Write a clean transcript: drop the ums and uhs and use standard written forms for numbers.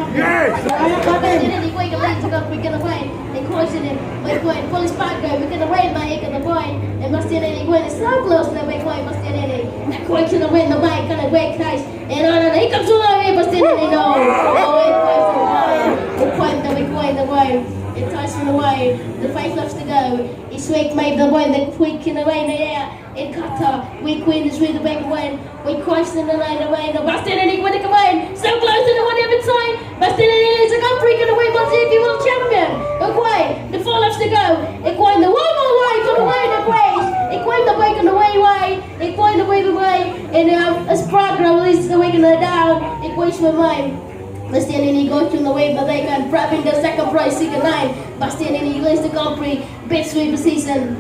Ini gue kemarin juga bikin apa? Equals ini, gue polis pakai bikin apa? Baik kata gue, pasti ini gue so close na baik gue pasti ini. Gue kena win the bike karena gue crash. Ada ikut semua ini pasti ini no. It ties from the way, the 5 laps to go. It's weak made the one, the quick in the rain, yeah. In Qatar, we queen is with the big win. We crossed in the line away, the Boston and he win the combine. So close to the one every time. Boston and he is a country gonna win MotoGP world champion. Okay, the 4 laps to go. It won the one more way for the way the race. It won the bike on the way. It won the way. And as program releases the week in the down. It waits my mind. Bastian ini go to the way, but they can grab in the second prize, second line. Bastian ini wins the Grand Prix, best sweep season.